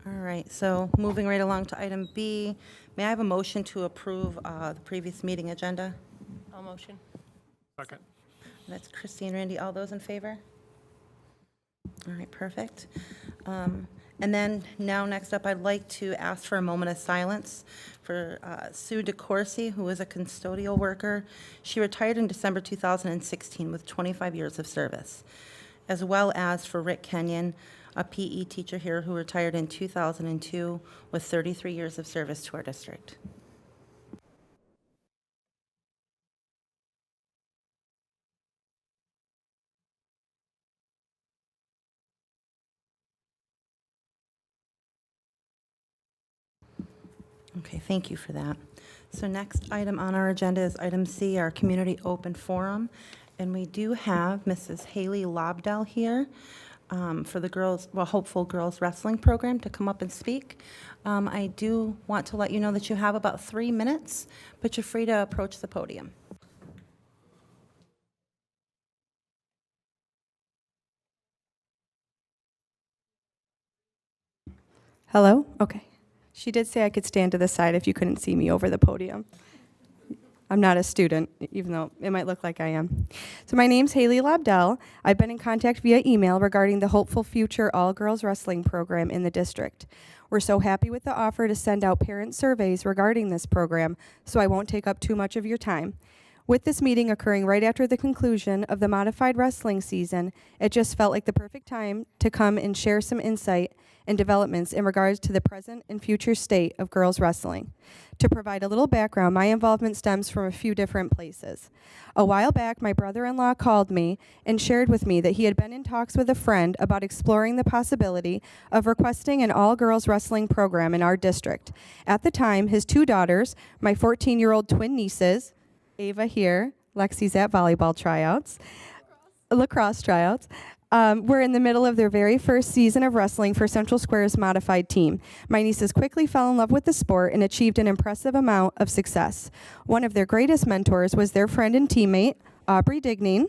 All right, so moving right along to item B, may I have a motion to approve the previous meeting agenda? I'll motion. Second. That's Christine, Randy, all those in favor? All right, perfect. And then now, next up, I'd like to ask for a moment of silence for Sue DeCourcy, who is a custodial worker. She retired in December 2016 with 25 years of service, as well as for Rick Kenyon, a PE teacher here who retired in 2002 with 33 years of service to our district. Okay, thank you for that. So next item on our agenda is item C, our community open forum. And we do have Mrs. Haley Lobdell here for the girls, well, Hopeful Girls Wrestling Program to come up and speak. I do want to let you know that you have about 3 minutes, but you're free to approach the podium. Hello? Okay. She did say I could stand to the side if you couldn't see me over the podium. I'm not a student, even though it might look like I am. So my name's Haley Lobdell. I've been in contact via email regarding the Hopeful Future All-Girls Wrestling Program in the district. We're so happy with the offer to send out parent surveys regarding this program, so I won't take up too much of your time. With this meeting occurring right after the conclusion of the modified wrestling season, it just felt like the perfect time to come and share some insight and developments in regards to the present and future state of girls wrestling. To provide a little background, my involvement stems from a few different places. A while back, my brother-in-law called me and shared with me that he had been in talks with a friend about exploring the possibility of requesting an all-girls wrestling program in our district. At the time, his 2 daughters, my 14-year-old twin nieces, Ava here, Lexi's at volleyball tryouts, lacrosse tryouts, were in the middle of their very first season of wrestling for Central Square's modified team. My nieces quickly fell in love with the sport and achieved an impressive amount of success. One of their greatest mentors was their friend and teammate, Aubrey Digning.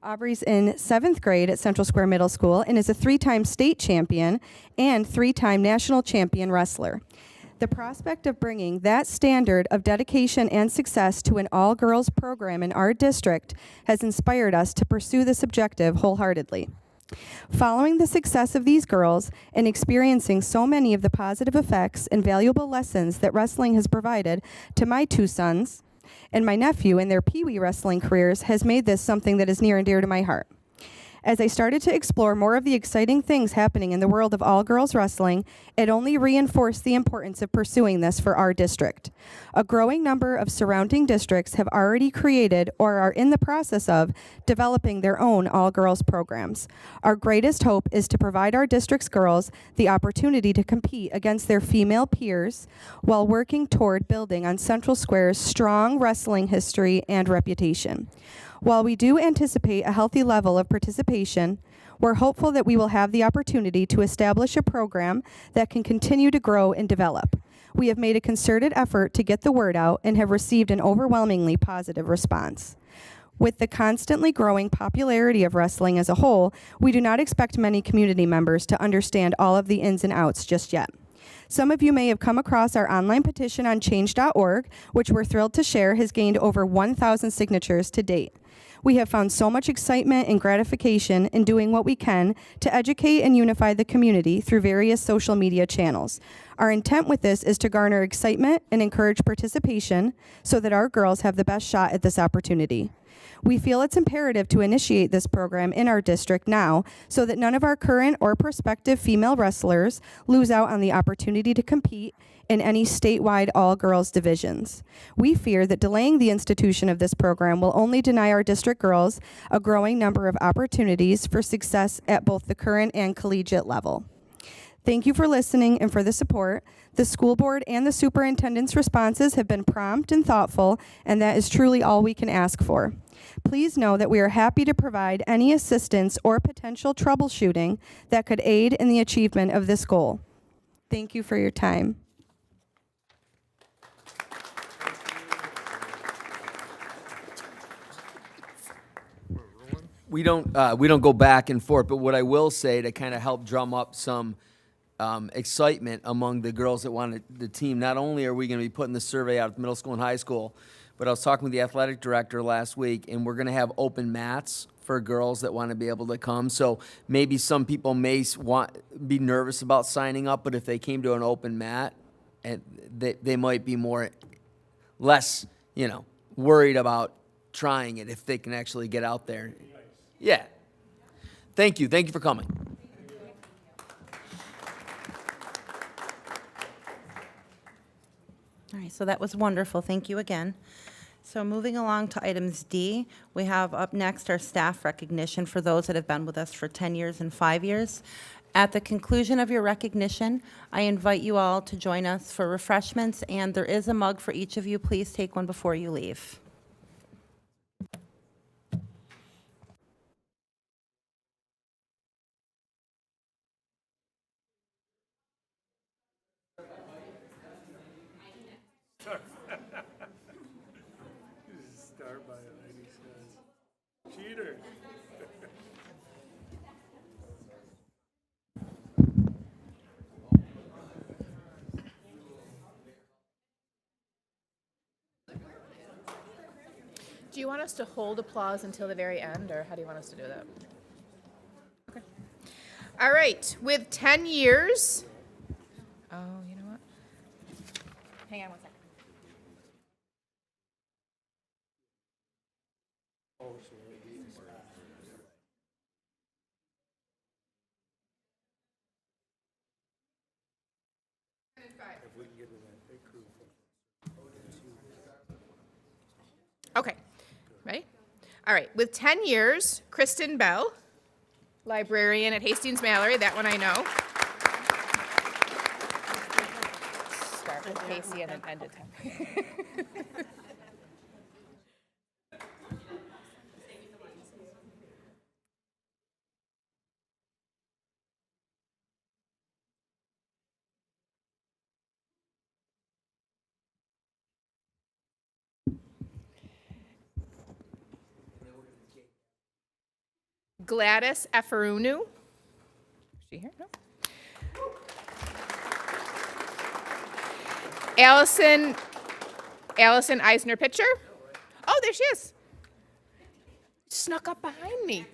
Aubrey's in 7th grade at Central Square Middle School and is a 3-time state champion and 3-time national champion wrestler. The prospect of bringing that standard of dedication and success to an all-girls program in our district has inspired us to pursue this objective wholeheartedly. Following the success of these girls and experiencing so many of the positive effects and valuable lessons that wrestling has provided to my 2 sons and my nephew in their Pee-wee wrestling careers has made this something that is near and dear to my heart. As I started to explore more of the exciting things happening in the world of all-girls wrestling, it only reinforced the importance of pursuing this for our district. A growing number of surrounding districts have already created or are in the process of developing their own all-girls programs. Our greatest hope is to provide our district's girls the opportunity to compete against their female peers while working toward building on Central Square's strong wrestling history and reputation. While we do anticipate a healthy level of participation, we're hopeful that we will have the opportunity to establish a program that can continue to grow and develop. We have made a concerted effort to get the word out and have received an overwhelmingly positive response. With the constantly growing popularity of wrestling as a whole, we do not expect many community members to understand all of the ins and outs just yet. Some of you may have come across our online petition on change.org, which we're thrilled to share has gained over 1,000 signatures to date. We have found so much excitement and gratification in doing what we can to educate and unify the community through various social media channels. Our intent with this is to garner excitement and encourage participation so that our girls have the best shot at this opportunity. We feel it's imperative to initiate this program in our district now so that none of our current or prospective female wrestlers lose out on the opportunity to compete in any statewide all-girls divisions. We fear that delaying the institution of this program will only deny our district girls a growing number of opportunities for success at both the current and collegiate level. Thank you for listening and for the support. The school board and the superintendent's responses have been prompt and thoughtful, and that is truly all we can ask for. Please know that we are happy to provide any assistance or potential troubleshooting that could aid in the achievement of this goal. Thank you for your time. We don't go back and forth, but what I will say to kind of help drum up some excitement among the girls that wanted the team. Not only are we going to be putting the survey out at middle school and high school, but I was talking with the athletic director last week, and we're going to have open mats for girls that want to be able to come. So maybe some people may be nervous about signing up, but if they came to an open mat, and they might be less, worried about trying it if they can actually get out there. Yeah. Thank you. Thank you for coming. All right, so that was wonderful. Thank you again. So moving along to items D, we have up next our staff recognition for those that have been with us for 10 years and 5 years. At the conclusion of your recognition, I invite you all to join us for refreshments, and there is a mug for each of you. Please take one before you leave. Star by a lady says, cheater. Do you want us to hold applause until the very end, or how do you want us to do that? Okay. All right, with 10 years. Oh, you know what? Hang on one second. Okay, ready? All right, with 10 years, Kristen Bell, librarian at Hastings Mallory, that one I know. Start with Casey and then end at 10. Gladys Eferunu. Is she here? No. Allison Eisner Pitcher. Oh, there she is. Snuck up behind me.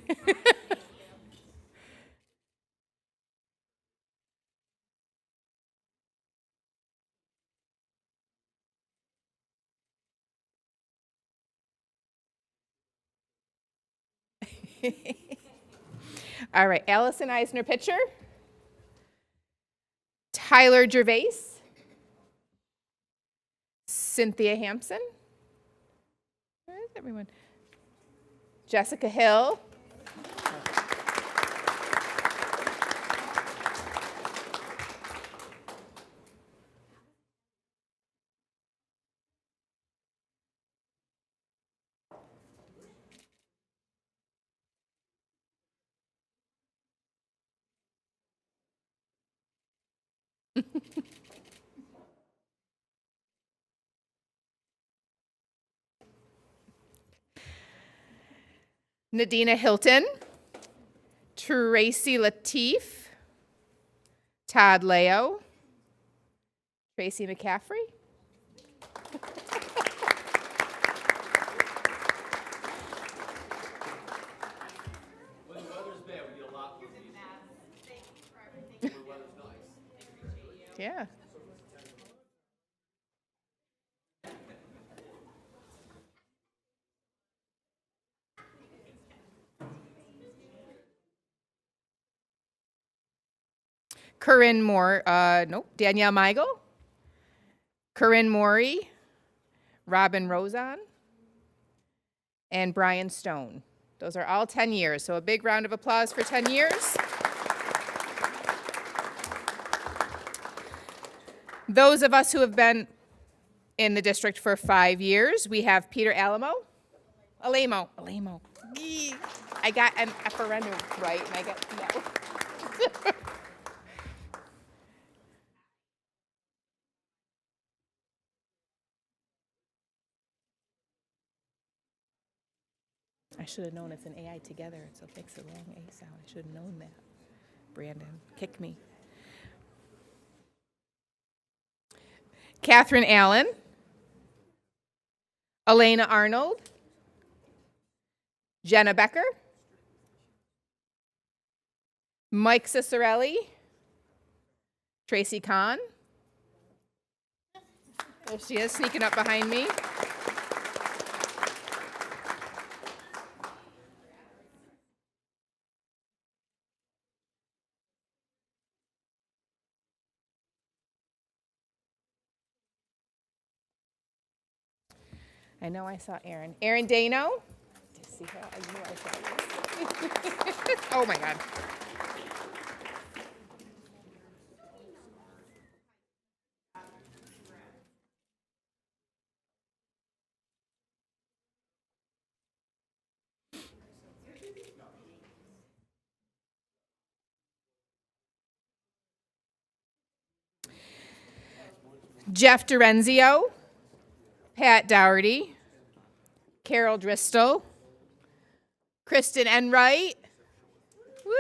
All right, Allison Eisner Pitcher. Tyler Gervais. Cynthia Hampson. Where is everyone? Jessica Hill. Nadina Hilton. Tracy Latif. Todd Leo. Tracy McCaffrey. When the weather's bad, we get a lot more these. When the weather's nice. Yeah. Corinne Moore, Danielle Meigel. Corinne Morey. Robin Rosen. And Brian Stone. Those are all 10 years, so a big round of applause for 10 years. Those of us who have been in the district for 5 years, we have Peter Alamo. Gee, I got an referendum right, and I got no. I should have known it's an AI together, so it makes a long A sound. I should have known that. Brandon, kick me. Catherine Allen, Elena Arnold, Jenna Becker, Mike Cicerelli, Tracy Kahn. There she is, sneaking up behind me. I know I saw Erin. Erin Dano. Did you see her? I knew I saw you. Oh my God. Jeff Dorenzio, Pat Dougherty, Carol Dristel, Kristen Enright. Woo!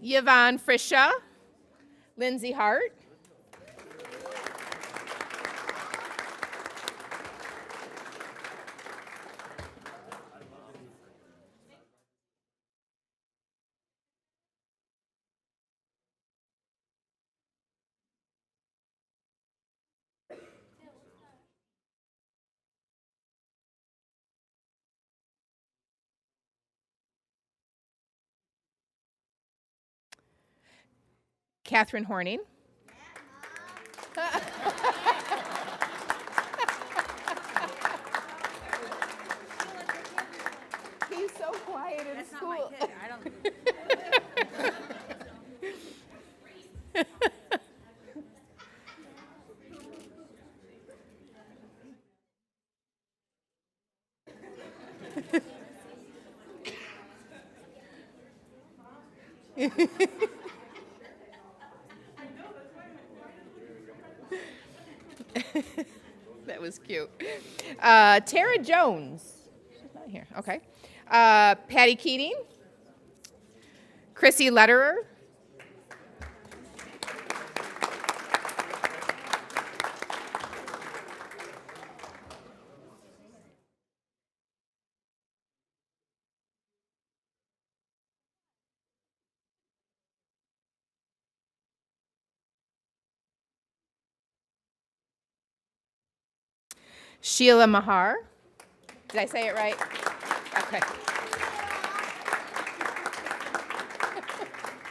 Yvonne Frisha, Lindsay Hart, Catherine Horning. He's so quiet in school. That was cute. Tara Jones. She's not here. Okay. Patty Keating. Chrissy Letterer. Sheila Mahar. Did I say it right? Okay.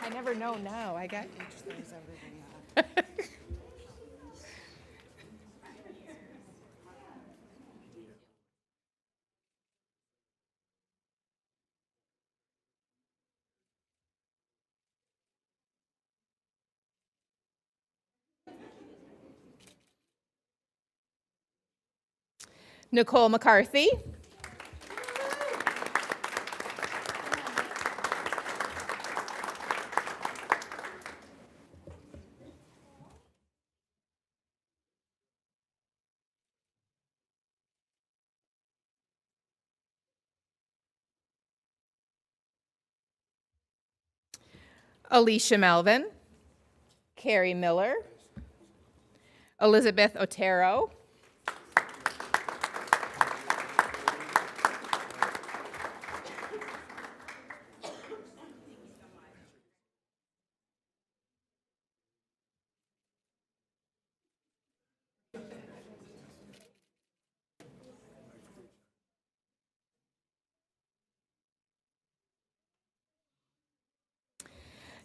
I never know now. I got Nicole McCarthy. Alicia Melvin. Carrie Miller. Elizabeth Otero.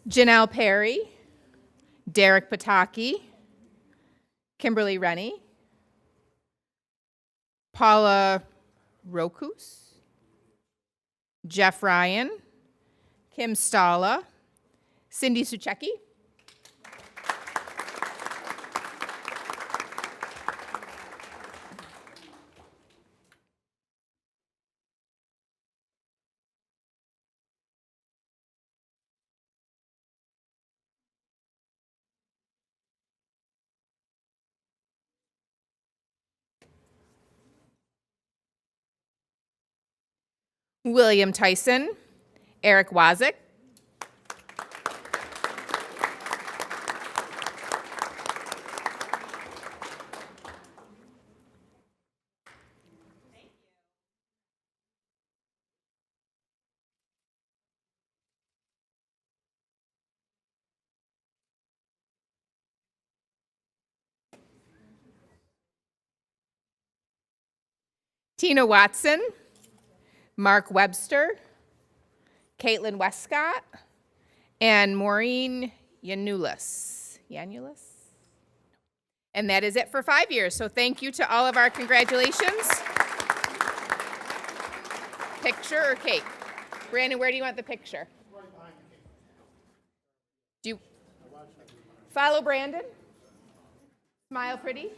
Janelle Perry, Derek Pataki, Kimberly Rennie, Paula Rokus, Jeff Ryan, Kim Stala, Cindy Suchecki, William Tyson, Eric Wazik, Tina Watson, Mark Webster, Caitlin Westcott, and Maureen Yanulis. Yanulis? And that is it for 5 years. So thank you to all of our congratulations. Picture or cake? Brandon, where do you want the picture? Do you follow Brandon? Smile pretty.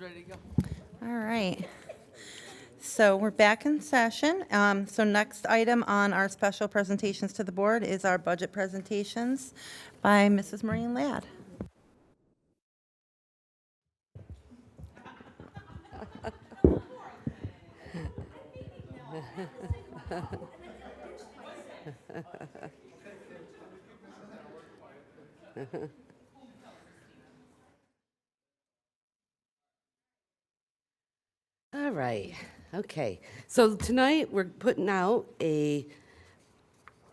ready to go. All right. So we're back in session. So next item on our special presentations to the board is our budget presentations by Mrs. Maureen Ladd. All right, okay. So tonight, we're putting out a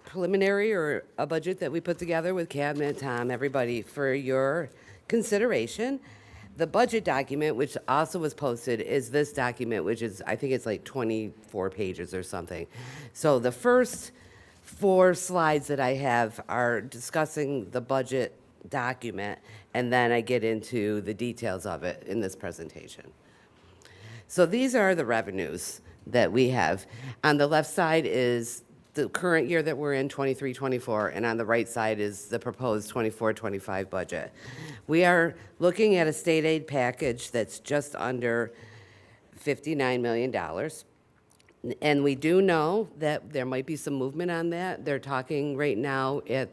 preliminary or a budget that we put together with Cabinet, Tom, everybody, for your consideration. The budget document, which also was posted, is this document, which is, I think it's like 24 pages or something. So the first 4 slides that I have are discussing the budget document, and then I get into the details of it in this presentation. So these are the revenues that we have. On the left side is the current year that we're in, 23-24, and on the right side is the proposed 24-25 budget. We are looking at a state aid package that's just under $59 million. And we do know that there might be some movement on that. They're talking right now at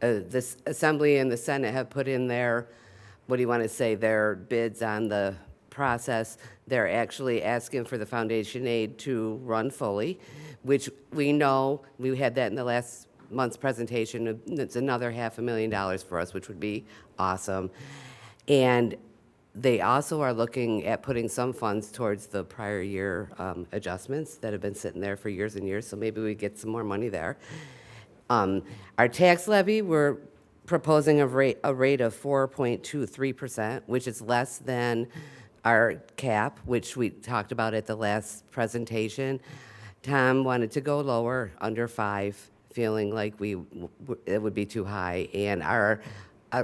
this Assembly and the Senate have put in their, what do you want to say, their bids on the process. They're actually asking for the foundation aid to run fully, which we know, we had that in the last month's presentation. It's another $500,000 for us, which would be awesome. And they also are looking at putting some funds towards the prior year adjustments that have been sitting there for years and years, so maybe we get some more money there. Our tax levy, we're proposing a rate of 4.23%, which is less than our cap, which we talked about at the last presentation. Tom wanted to go lower, under 5, feeling like it would be too high, and our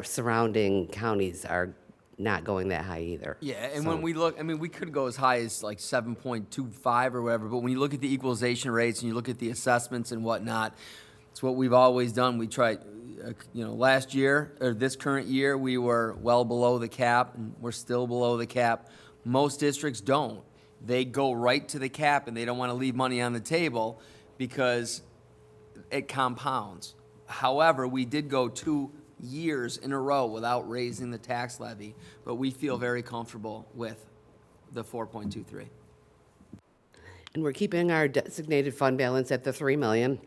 surrounding counties are not going that high either. Yeah, and So- when we look, I mean, we could go as high as like 7.25 or whatever, but when you look at the equalization rates and you look at the assessments and whatnot, it's what we've always done. We tried, last year, or this current year, we were well below the cap, and we're still below the cap. Most districts don't. They go right to the cap, and they don't want to leave money on the table because it compounds. However, we did go 2 years in a row without raising the tax levy, but we feel very comfortable with the 4.23. And we're keeping our designated fund balance at the $3 million.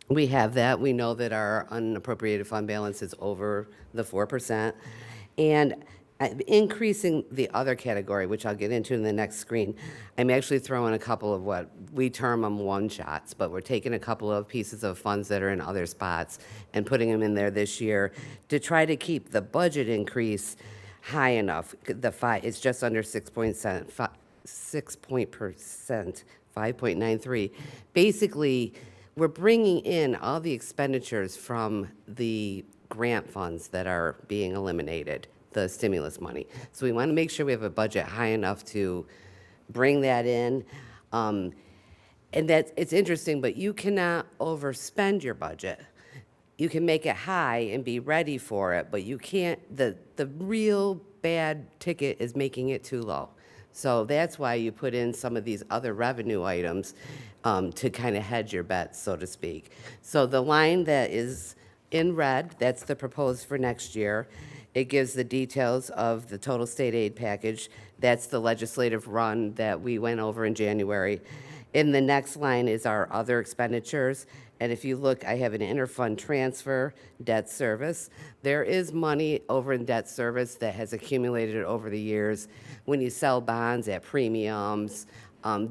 We have that. We know that our unappropriated fund balance is over the 4%. And increasing the other category, which I'll get into in the next screen, I'm actually throwing a couple of what we term them one-shots, but we're taking a couple of pieces of funds that are in other spots and putting them in there this year to try to keep the budget increase high enough. It's just under 5.93. Basically, we're bringing in all the expenditures from the grant funds that are being eliminated, the stimulus money. So we want to make sure we have a budget high enough to bring that in. And it's interesting, but you cannot overspend your budget. You can make it high and be ready for it, but you can't, the real bad ticket is making it too low. So that's why you put in some of these other revenue items to kind of hedge your bets, so to speak. So the line that is in red, that's the proposed for next year. It gives the details of the total state aid package. That's the legislative run that we went over in January. In the next line is our other expenditures. And if you look, I have an interfund transfer, debt service. There is money over in debt service that has accumulated over the years. When you sell bonds at premiums,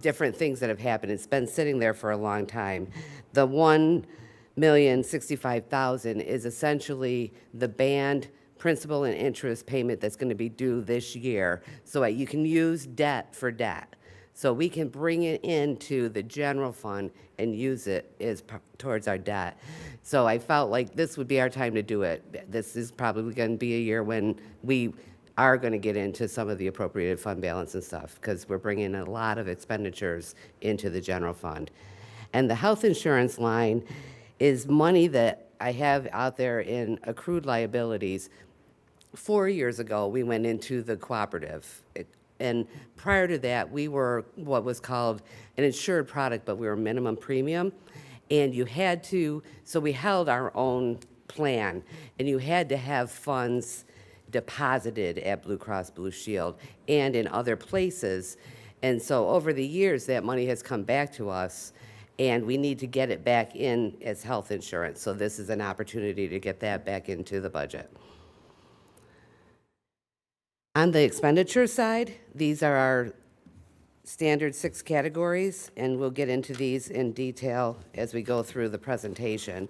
different things that have happened. It's been sitting there for a long time. The $1,065,000 is essentially the band principal and interest payment that's going to be due this year. So you can use debt for debt. So we can bring it into the general fund and use it towards our debt. So I felt like this would be our time to do it. This is probably going to be a year when we are going to get into some of the appropriated fund balance and stuff, because we're bringing a lot of expenditures into the general fund. And the health insurance line is money that I have out there in accrued liabilities. 4 years ago, we went into the cooperative. And prior to that, we were what was called an insured product, but we were minimum premium. And you had to, so we held our own plan, and you had to have funds deposited at Blue Cross Blue Shield and in other places. And so over the years, that money has come back to us, and we need to get it back in as health insurance. So this is an opportunity to get that back into the budget. On the expenditure side, these are our standard 6 categories, and we'll get into these in detail as we go through the presentation.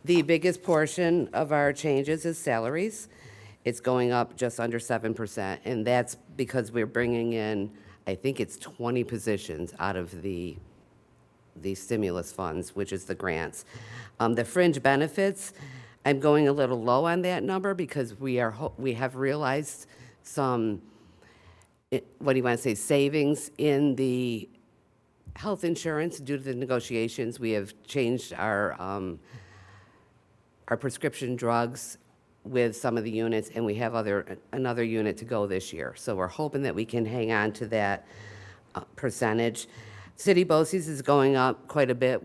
The biggest portion of our changes is salaries. It's going up just under 7%, and that's because we're bringing in, I think it's 20 positions out of the stimulus funds, which is the grants. The fringe benefits, I'm going a little low on that number because we have realized some, what do you want to say, savings in the health insurance due to the negotiations. We have changed our prescription drugs with some of the units, and we have another unit to go this year. So we're hoping that we can hang on to that percentage. City BOCES is going up quite a bit.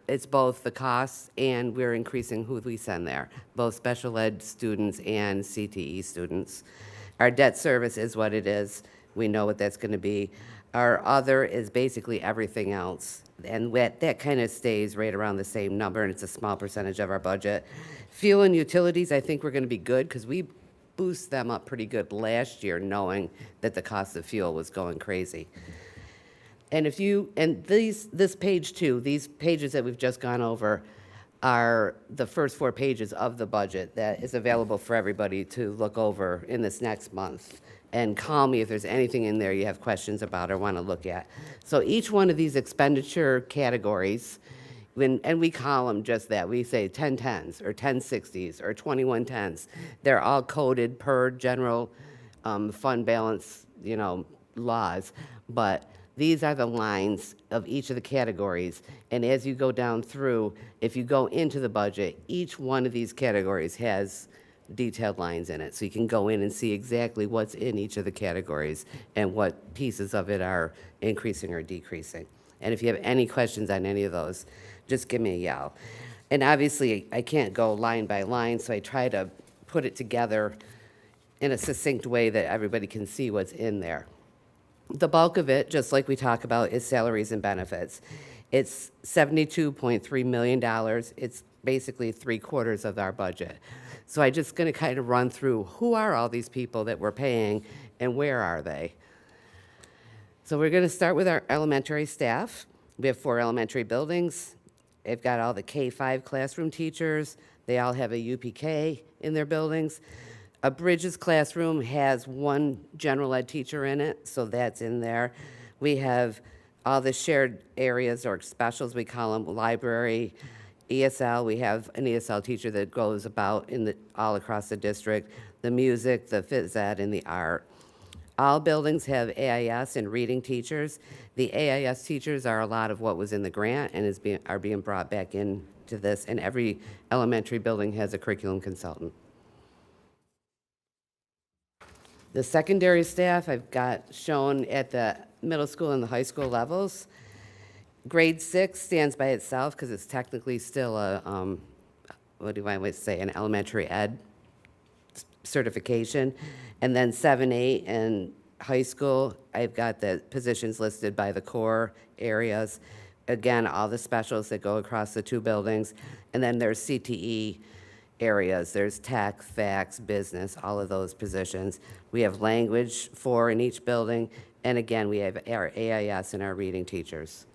It's both the costs and we're increasing who we send there, both special ed students and CTE students. Our debt service is what it is. We know what that's going to be. Our other is basically everything else. And that kind of stays right around the same number, and it's a small percentage of our budget. Fuel and utilities, I think we're going to be good because we boosted them up pretty good last year, knowing that the cost of fuel was going crazy. And this page too, these pages that we've just gone over are the first 4 pages of the budget that is available for everybody to look over in this next month. And call me if there's anything in there you have questions about or want to look at. So each one of these expenditure categories, and we call them just that. We say 1010s or 1060s or 2110s. They're all coded per general fund balance, laws. But these are the lines of each of the categories. And as you go down through, if you go into the budget, each one of these categories has detailed lines in it. So you can go in and see exactly what's in each of the categories and what pieces of it are increasing or decreasing. And if you have any questions on any of those, just give me a yell. And obviously, I can't go line by line, so I try to put it together in a succinct way that everybody can see what's in there. The bulk of it, just like we talk about, is salaries and benefits. It's $72.3 million. It's basically 3/4 of our budget. So I'm just going to kind of run through who are all these people that we're paying and where are they. So we're going to start with our elementary staff. We have 4 elementary buildings. They've got all the K-5 classroom teachers. They all have a UPK in their buildings. A Bridges classroom has 1 general ed teacher in it, so that's in there. We have all the shared areas or specials, we call them, library, ESL. We have an ESL teacher that goes about all across the district, the music, the phys ed, and the art. All buildings have AIS and reading teachers. The AIS teachers are a lot of what was in the grant and are being brought back into this, and every elementary building has a curriculum consultant. The secondary staff I've got shown at the middle school and the high school levels. Grade 6 stands by itself because it's technically still an elementary ed certification. And then 7, 8, and high school, I've got the positions listed by the core areas. Again, all the specials that go across the 2 buildings. And then there's CTE areas. There's tech, fax, business, all of those positions. We have language 4 in each building. And again, we have our AIS and our reading teachers.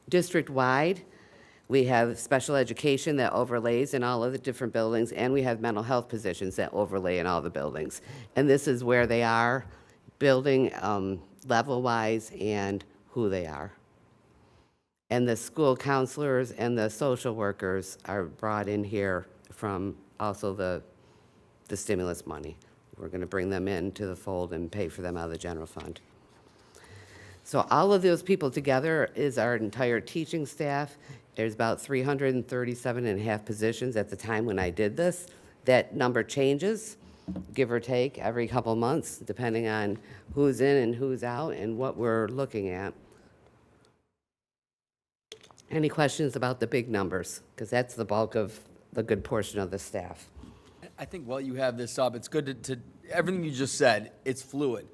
District-wide, we have special education that overlays in all of the different buildings, and we have mental health positions that overlay in all the buildings. And this is where they are, building level-wise and who they are. And the school counselors and the social workers are brought in here from also the stimulus money. We're going to bring them into the fold and pay for them out of the general fund. So all of those people together is our entire teaching staff, There's about 337 and a half positions at the time when I did this. That number changes, give or take, every couple months, depending on who's in and who's out and what we're looking at. Any questions about the big numbers? Because that's the bulk of the good portion of the staff. I think while you have this up, it's good to everything you just said, it's fluid.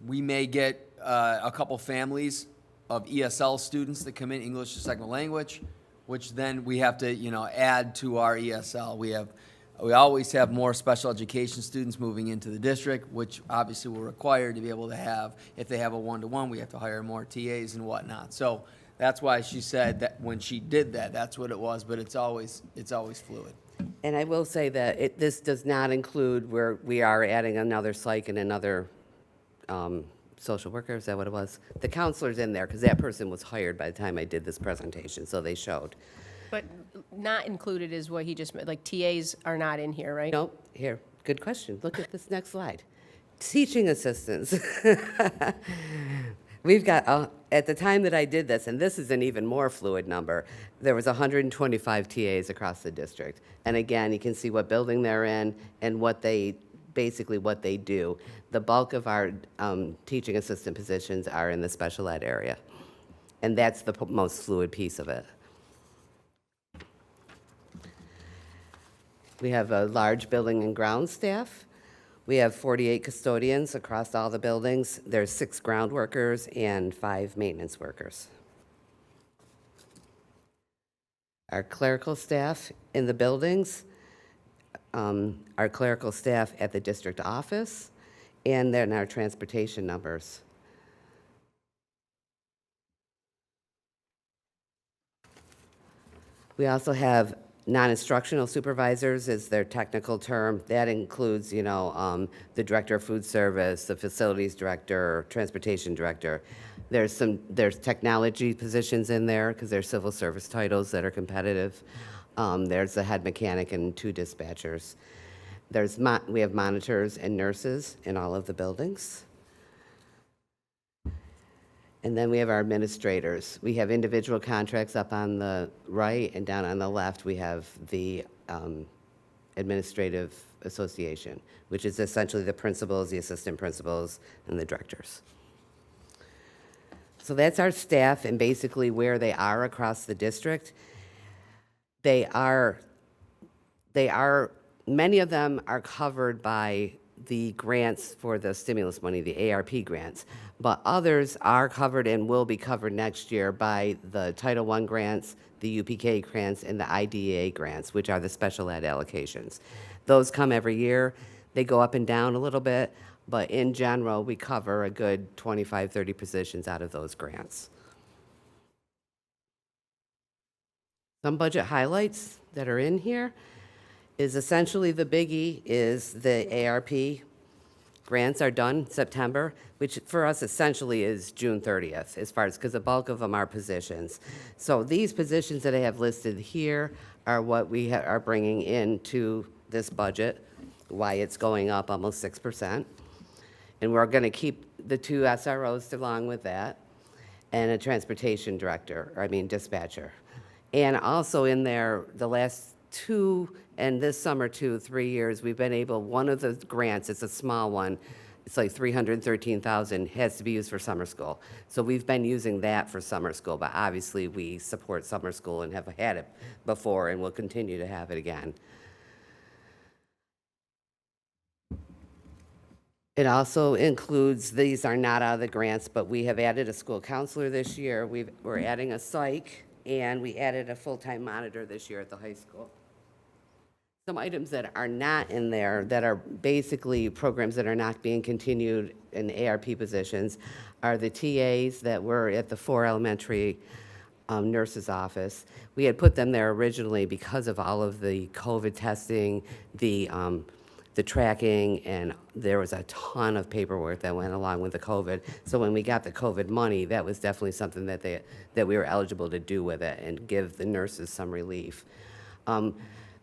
We may get a couple families of ESL students that come in, English as a second language, which then we have to, add to our ESL. We always have more special education students moving into the district, which obviously we're required to be able to have. If they have a one-to-one, we have to hire more TAs and whatnot. So that's why she said that when she did that, that's what it was, but it's always fluid. And I will say that this does not include where we are adding another psych and another social worker, is that what it was? The counselor's in there, because that person was hired by the time I did this presentation, so they showed. But not included is what he just, like TAs are not in here, right? Nope, here, good question. Look at this next slide. Teaching assistants. We've got, at the time that I did this, and this is an even more fluid number, there was 125 TAs across the district. And again, you can see what building they're in and basically what they do. The bulk of our teaching assistant positions are in the special ed area. And that's the most fluid piece of it. We have a large building and ground staff. We have 48 custodians across all the buildings. There's 6 ground workers and 5 maintenance workers. Our clerical staff in the buildings, our clerical staff at the district office, and then our transportation numbers. We also have non-instructional supervisors is their technical term. That includes, the director of food service, the facilities director, transportation director. There's technology positions in there because there's civil service titles that are competitive. There's a head mechanic and 2 dispatchers. We have monitors and nurses in all of the buildings. And then we have our administrators. We have individual contracts up on the right, and down on the left, we have the administrative association, which is essentially the principals, the assistant principals, and the directors. So that's our staff and basically where they are across the district. Many of them are covered by the grants for the stimulus money, the ARP grants, but others are covered and will be covered next year by the Title I grants, the UPK grants, and the IDEA grants, which are the special ed allocations. Those come every year. They go up and down a little bit, but in general, we cover a good 25, 30 positions out of those grants. Some budget highlights that are in here is essentially the biggie is the ARP grants are done September, which for us essentially is June 30th, as far as, because the bulk of them are positions. So these positions that I have listed here are what we are bringing into this budget, why it's going up almost 6%. And we're going to keep the 2 SROs along with that, and a transportation director, dispatcher. And also in there, the last 2, and this summer 3 years, we've been able, one of the grants, it's a small one, it's like $313,000, has to be used for summer school. So we've been using that for summer school, but obviously we support summer school and have had it before and will continue to have it again. It also includes, these are not out of the grants, but we have added a school counselor this year. We're adding a psych, and we added a full-time monitor this year at the high school. Some items that are not in there that are basically programs that are not being continued in ARP positions are the TAs that were at the 4 elementary nurse's office. We had put them there originally because of all of the COVID testing, the tracking, and there was a ton of paperwork that went along with the COVID. So when we got the COVID money, that was definitely something that we were eligible to do with it and give the nurses some relief.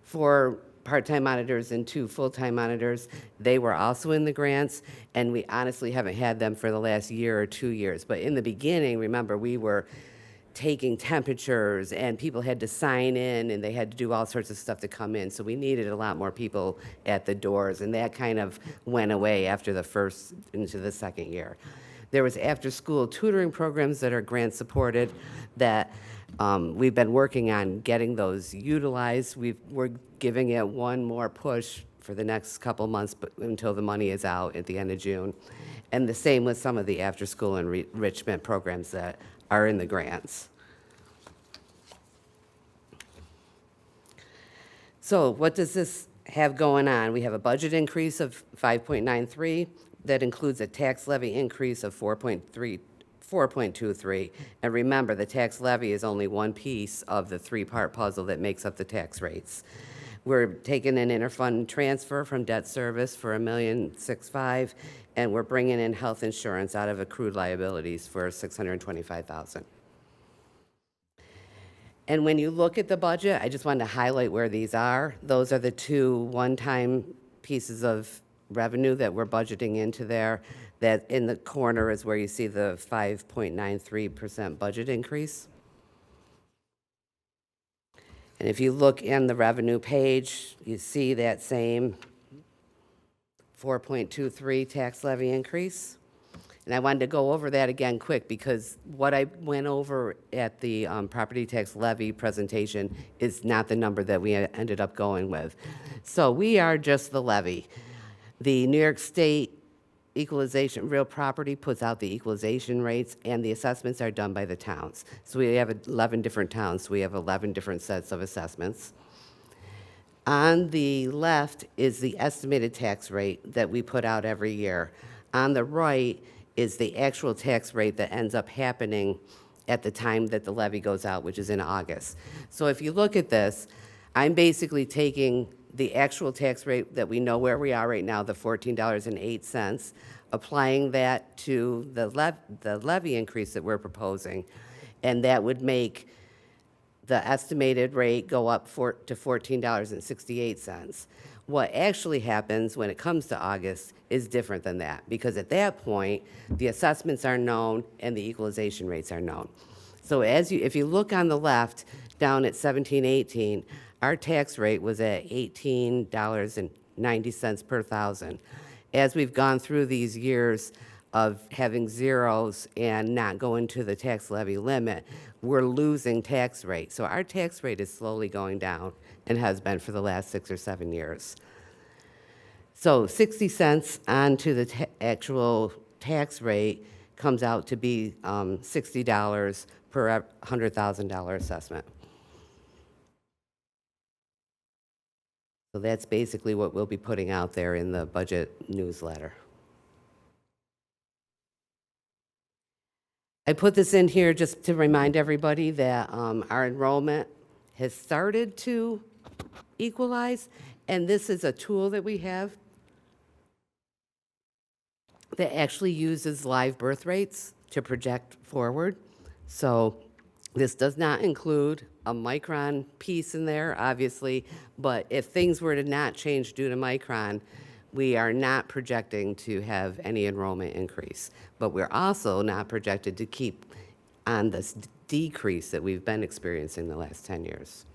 For part-time monitors and 2 full-time monitors, they were also in the grants, and we honestly haven't had them for the last year or 2 years. But in the beginning, remember, we were taking temperatures, and people had to sign in, and they had to do all sorts of stuff to come in. So we needed a lot more people at the doors, and that kind of went away after the first into the second year. There was after-school tutoring programs that are grant-supported that we've been working on getting those utilized. We're giving it one more push for the next couple months until the money is out at the end of June. And the same with some of the after-school enrichment programs that are in the grants. So what does this have going on? We have a budget increase of 5.93 that includes a tax levy increase of 4.23. And remember, the tax levy is only one piece of the three-part puzzle that makes up the tax rates. We're taking an interfund transfer from debt service for $1,065,000, and we're bringing in health insurance out of accrued liabilities for $625,000. And when you look at the budget, I just wanted to highlight where these are. Those are the two one-time pieces of revenue that we're budgeting into there. That in the corner is where you see the 5.93% budget increase. And if you look in the revenue page, you see that same 4.23 tax levy increase. And I wanted to go over that again quick because what I went over at the property tax levy presentation is not the number that we ended up going with. So we are just the levy. The New York State equalization, real property puts out the equalization rates, and the assessments are done by the towns. So we have 11 different towns, so we have 11 different sets of assessments. On the left is the estimated tax rate that we put out every year. On the right is the actual tax rate that ends up happening at the time that the levy goes out, which is in August. So if you look at this, I'm basically taking the actual tax rate that we know where we are right now, the $14.08, applying that to the levy increase that we're proposing, and that would make the estimated rate go up to $14.68. What actually happens when it comes to August is different than that, because at that point, the assessments are known and the equalization rates are known. So if you look on the left, down at 1718, our tax rate was at $18.90 per thousand. As we've gone through these years of having zeros and not going to the tax levy limit, we're losing tax rate. So our tax rate is slowly going down and has been for the last 6 or 7 years. So 60 cents onto the actual tax rate comes out to be $60 per $100,000 assessment. So that's basically what we'll be putting out there in the budget newsletter. I put this in here just to remind everybody that our enrollment has started to equalize, and this is a tool that we have that actually uses live birth rates to project forward. So this does not include a micron piece in there, obviously, but if things were to not change due to micron, we are not projecting to have any enrollment increase. But we're also not projected to keep on this decrease that we've been experiencing the last 10 years.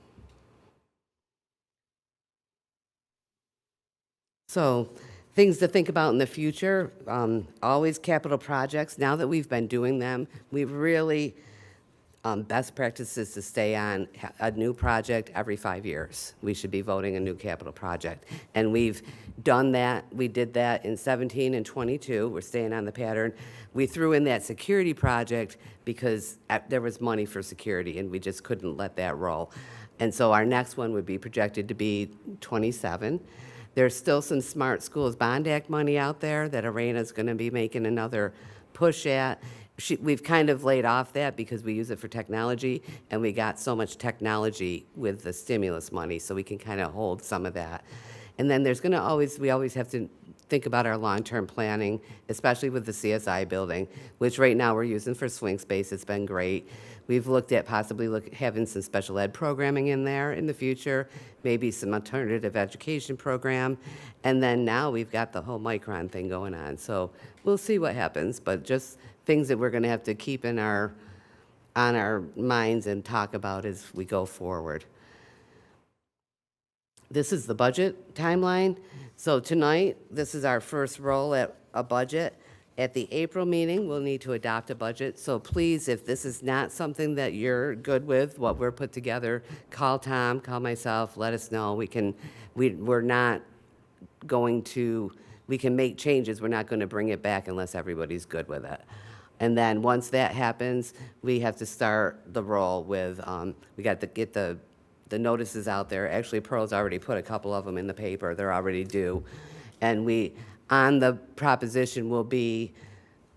So things to think about in the future, always capital projects. Now that we've been doing them, we've really best practices to stay on a new project every 5 years. We should be voting a new capital project. And we've done that. We did that in 17 and 22. We're staying on the pattern. We threw in that security project because there was money for security, and we just couldn't let that roll. And so our next one would be projected to be 27. There's still some Smart Schools Bond Act money out there that Arena's going to be making another push at. We've kind of laid off that because we use it for technology, and we got so much technology with the stimulus money, so we can kind of hold some of that. And then there's going to we always have to think about our long-term planning, especially with the CSI building, which right now we're using for swing space. It's been great. We've looked at possibly having some special ed programming in there in the future, maybe some alternative education program, and then now we've got the whole micron thing going on. So we'll see what happens, but just things that we're going to have to keep in our on our minds and talk about as we go forward. This is the budget timeline. So tonight, this is our first roll at a budget. At the April meeting, we'll need to adopt a budget. So please, if this is not something that you're good with, what we're put together, call Tom, call myself, let us know. We're not going to, we can make changes. We're not going to bring it back unless everybody's good with it. And then once that happens, we have to start the roll with, we got to get the notices out there. Actually, Pearl's already put a couple of them in the paper. They're already due. And on the proposition will be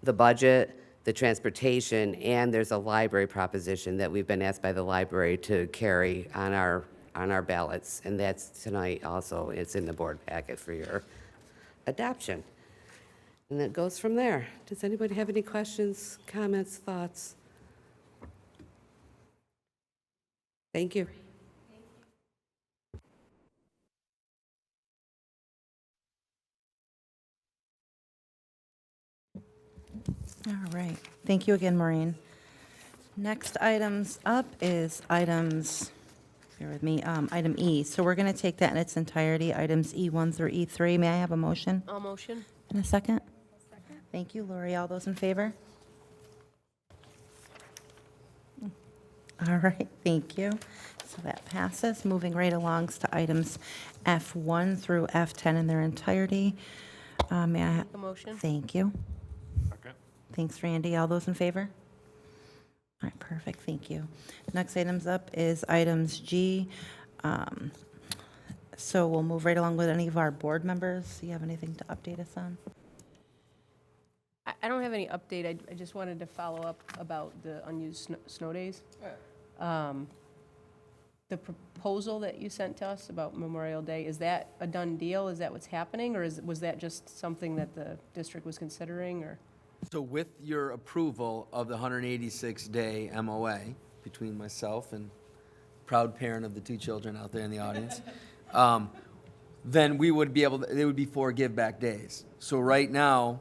the budget, the transportation, and there's a library proposition that we've been asked by the library to carry on our ballots. And that's tonight also. It's in the board packet for your adoption. And that goes from there. Does anybody have any questions, comments, thoughts? Thank you. All right. Thank you again, Maureen. Next items up is items, bear with me, item E. So we're going to take that in its entirety, items E1 through E3. May I have a motion? All motion? And a second? Thank you, Lori. All those in favor? All right, thank you. So that passes. Moving right along to items F1 through F10 in their entirety. May I? A motion? Thank you. Thanks, Randy. All those in favor? All right, perfect, thank you. Next items up is items G. So we'll move right along with any of our board members. Do you have anything to update us on? I don't have any update. I just wanted to follow up about the unused snow days. The proposal that you sent to us about Memorial Day, is that a done deal? Is that what's happening, or was that just something that the district was considering, or? So with your approval of the 186-day MOA between myself and proud parent of the two children out there in the audience, then we would be able to, there would be 4 give-back days. So right now,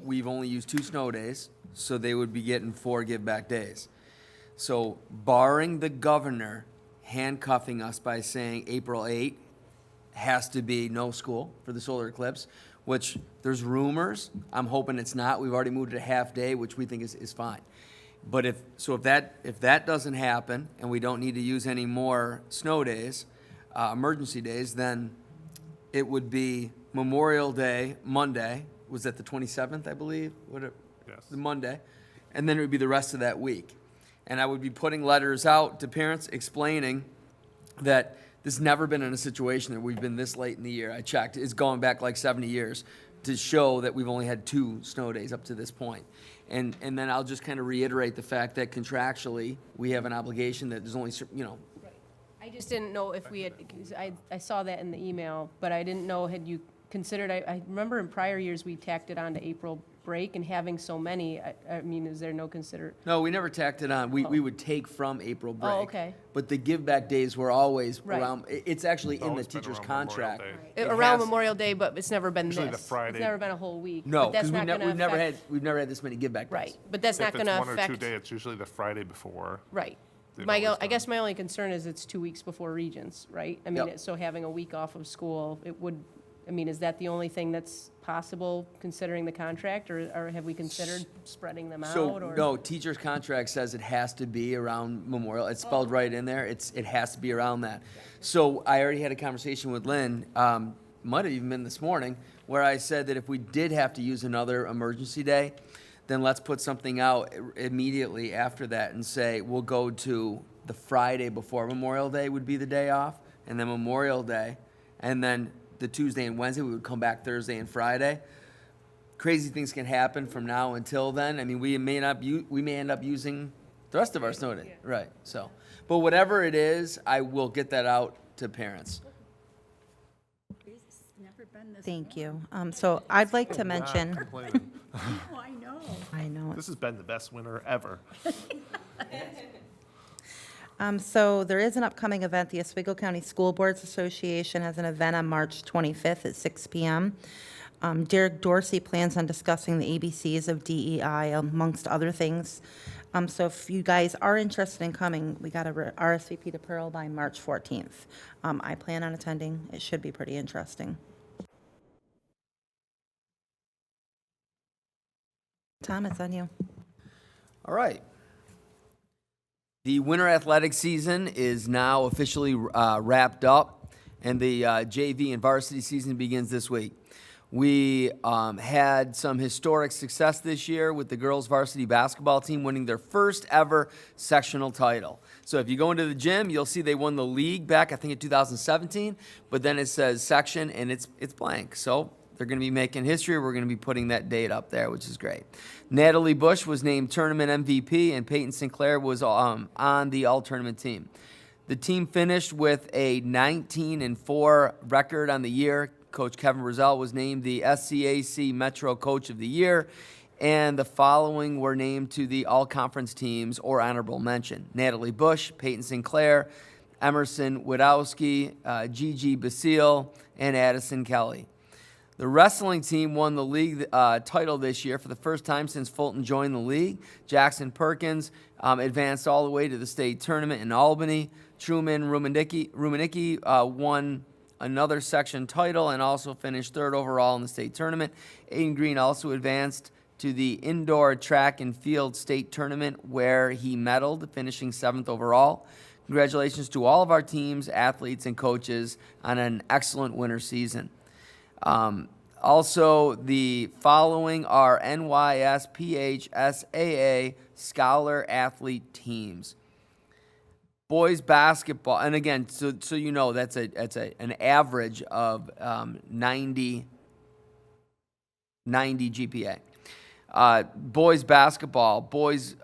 we've only used 2 snow days, so they would be getting 4 give-back days. So barring the governor handcuffing us by saying April 8 has to be no school for the solar eclipse, which there's rumors. I'm hoping it's not. We've already moved it a half day, which we think is fine. But if that doesn't happen and we don't need to use any more snow days, emergency days, then it would be Memorial Day, Monday. Was that the 27th, I believe? Yes. The Monday. And then it would be the rest of that week. And I would be putting letters out to parents explaining that this has never been in a situation that we've been this late in the year. I checked. It's going back like 70 years to show that we've only had 2 snow days up to this point. And then I'll just kind of reiterate the fact that contractually, we have an obligation that there's only, I just didn't know if we had, 'cause I saw that in the email, but I didn't know, had you considered, I remember in prior years, we tacked it on to April break, and having so many, I mean, is there no No, we never tacked it on. We would take from April break. okay. But the give back days were always Right. around, it's actually in the always been teacher's around Memorial contract. Day. It Around has- Memorial Day, but it's never been this. Usually the Friday. It's never been a whole week. No, but that's because not gonna affect- we've never had this many give back days. Right, but that's not If gonna it's 1 or 2 affect, days, it's usually the Friday before. right. They've My, always I guess done. my only concern is it's 2 weeks before Regents, right? I mean, Yep. so having a week off of school, it would, I mean, is that the only thing that's possible considering the contract, or have we considered spreading them out, So, or? no, teacher's contract says it has to be around Memorial. It's spelled right in there. It has to be around that. So I already had a conversation with Lynn, might have even been this morning, where I said that if we did have to use another emergency day, then let's put something out immediately after that and say, we'll go to the Friday before Memorial Day would be the day off, and then Memorial Day, and then the Tuesday and Wednesday, we would come back Thursday and Friday. Crazy things can happen from now until then. I mean, we may end up using the rest of our snow day, right? So, but whatever it is, I will get that out to parents. Thank you. So I'd like to mention, Complaining. I know, This has been the best winter ever. so there is an upcoming event. The Oswego County School Boards Association has an event on March 25th at 6 p.m. Derek Dorsey plans on discussing the ABCs of DEI amongst other things. So if you guys are interested in coming, we got to RSVP to Pearl by March 14th. I plan on attending. It should be pretty interesting. Tom, it's on you. All right. The winter athletic season is now officially wrapped up, and the JV and varsity season begins this week. We had some historic success this year with the girls varsity basketball team winning their first ever sectional title. So if you go into the gym, you'll see they won the league back, I think, in 2017, but then it says section, and it's blank. So they're going to be making history. We're going to be putting that date up there, which is great. Natalie Bush was named tournament MVP, and Peyton Sinclair was on the all-tournament team. The team finished with a 19-4 record on the year. Coach Kevin Rosell was named the SCAC Metro Coach of the Year, and the following were named to the all-conference teams or honorable mention: Natalie Bush, Peyton Sinclair, Emerson Wadowski, Gigi Basile, and Addison Kelly. The wrestling team won the league title this year for the first time since Fulton joined the league. Jackson Perkins advanced all the way to the state tournament in Albany. Truman Rumanicki won another section title and also finished third overall in the state tournament. Aiden Green also advanced to the indoor track and field state tournament where he medaled, finishing 7th overall. Congratulations to all of our teams, athletes, and coaches on an excellent winter season. Also, the following are NYSPHSAA Scholar Athlete teams. Boys basketball, and again, so you know, that's an average of 90 GPA. Boys basketball, boys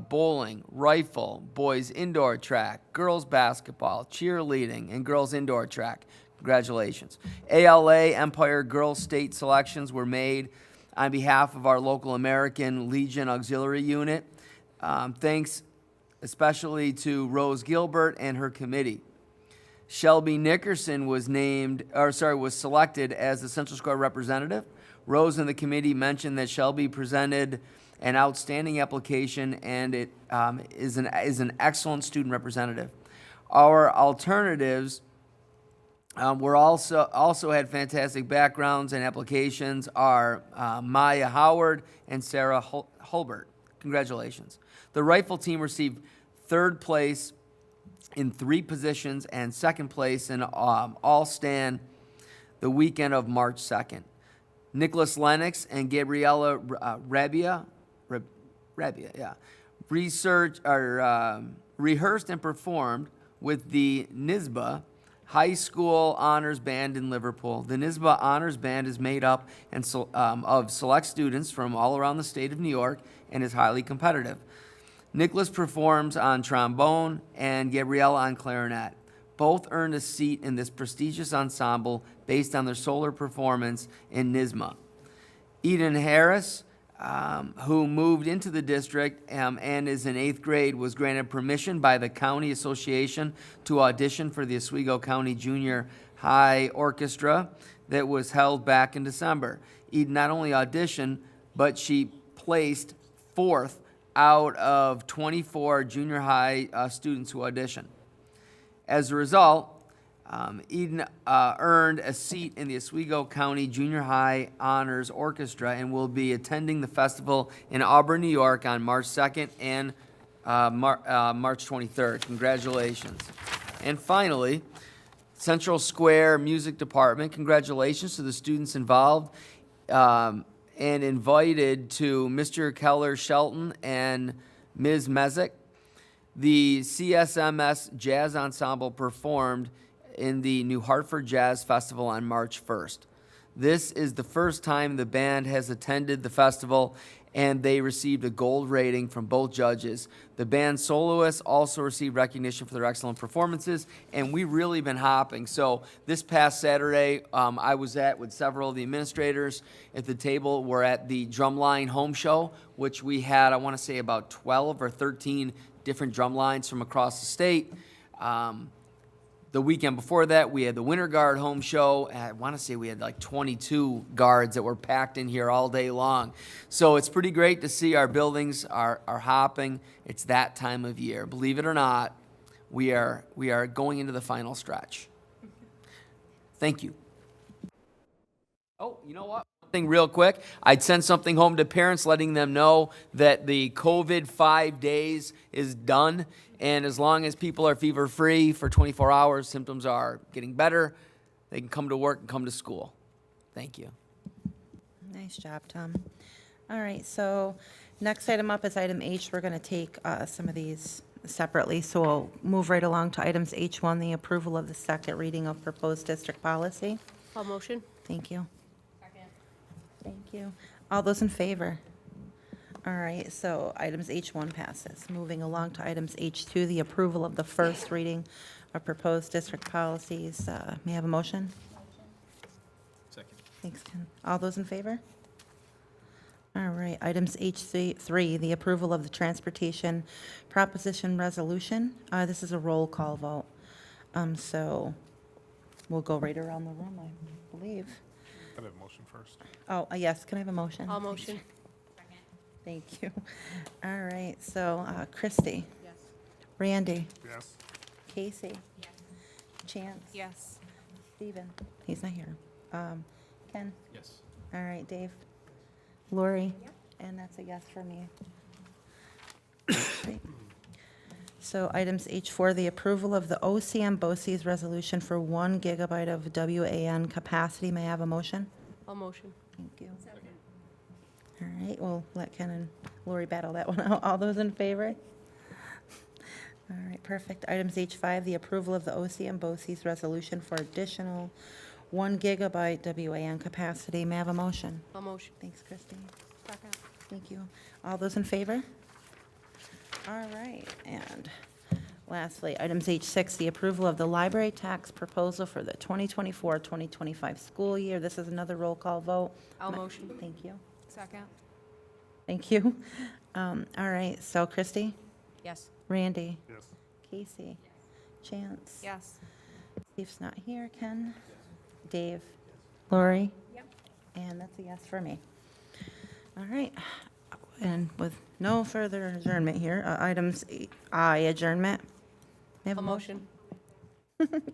bowling, rifle, boys indoor track, girls basketball, cheerleading, and girls indoor track. Congratulations. ALA Empire Girls State selections were made on behalf of our local American Legion Auxiliary Unit. Thanks especially to Rose Gilbert and her committee. Shelby Nickerson was selected as the Central Square representative. Rose and the committee mentioned that Shelby presented an outstanding application, and it is an excellent student representative. Our alternatives were also had fantastic backgrounds and applications are Maya Howard and Sarah Hulbert. Congratulations. The rifle team received 3rd place in 3 positions and 2nd place in all-stand the weekend of March 2nd. Nicholas Lennox and Gabriella Rabia, rehearsed and performed with the NISBA High School Honors Band in Liverpool. The NISBA Honors Band is made up of select students from all around the state of New York and is highly competitive. Nicholas performs on trombone and Gabriella on clarinet. Both earned a seat in this prestigious ensemble based on their solar performance in NISMA. Eden Harris, who moved into the district and is in 8th grade, was granted permission by the County Association to audition for the Oswego County Junior High Orchestra that was held back in December. Eden not only auditioned, but she placed 4th out of 24 junior high students who auditioned. As a result, Eden earned a seat in the Oswego County Junior High Honors Orchestra and will be attending the festival in Auburn, New York on March 2nd and March 23rd. Congratulations. And finally, Central Square Music Department, congratulations to the students involved and invited to Mr. Keller Shelton and Ms. Mezek. The CSMS Jazz Ensemble performed in the New Hartford Jazz Festival on March 1st. This is the first time the band has attended the festival, and they received a gold rating from both judges. The band soloists also received recognition for their excellent performances, and we've really been hopping. So this past Saturday, I was with several of the administrators at the table. We're at the Drumline Home Show, which we had, I want to say, about 12 or 13 different drum lines from across the state. The weekend before that, we had the Winter Guard home show. I want to say we had like 22 guards that were packed in here all day long. So it's pretty great to see our buildings are hopping. It's that time of year. Believe it or not, we are going into the final stretch. Thank you. Oh, you know what? One thing real quick. I'd send something home to parents letting them know that the COVID 5 days is done. And as long as people are fever-free for 24 hours, symptoms are getting better, they can come to work and come to school. Thank you. Nice job, Tom. All right, so next item up is item H. We're going to take some of these separately, so we'll move right along to items H1, the approval of the second reading of proposed district policy. All motion? Thank you. Thank you. All those in favor? All right, so items H1 passes. Moving along to items H2, the approval of the first reading of proposed district policies. May I have a motion? Second. Thanks, Ken. All those in favor? All right, items H3, the approval of the transportation proposition resolution. This is a roll call vote. So we'll go right around the room, I believe. Can I have a motion first? Oh, yes, can I have a motion? All motion? Thank you. All right, so Christie. Yes. Randy. Yes. Casey. Chance. Yes. Steven. He's not here. Ken. Yes. All right, Dave. Lori. And that's a yes for me. Great. So items H4, the approval of the OCM BOCES resolution for 1 gigabyte of WAN capacity. May I have a motion? All motion? Thank you. All right, we'll let Ken and Lori battle that one out. All those in favor? All right, perfect. Items H5, the approval of the OCM BOCES resolution for additional 1 gigabyte WAN capacity. May I have a motion? All motion? Thanks, Christine. Second. Thank you. All those in favor? All right, and lastly, items H6, the approval of the library tax proposal for the 2024-2025 school year. This is another roll call vote. All motion? Thank you. Second. Thank you. All right, so Christie, Yes. Randy, Yes. Casey, Chance. Yes. Steve's not here. Ken? Dave? Lori? Yep. And that's a yes for me. All right, and with no further adjournment here, items I, adjournment. May I have All a motion?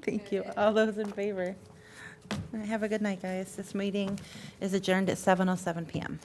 Thank you. All those in favor? Have a good night, guys. This meeting is adjourned at 7:07 PM.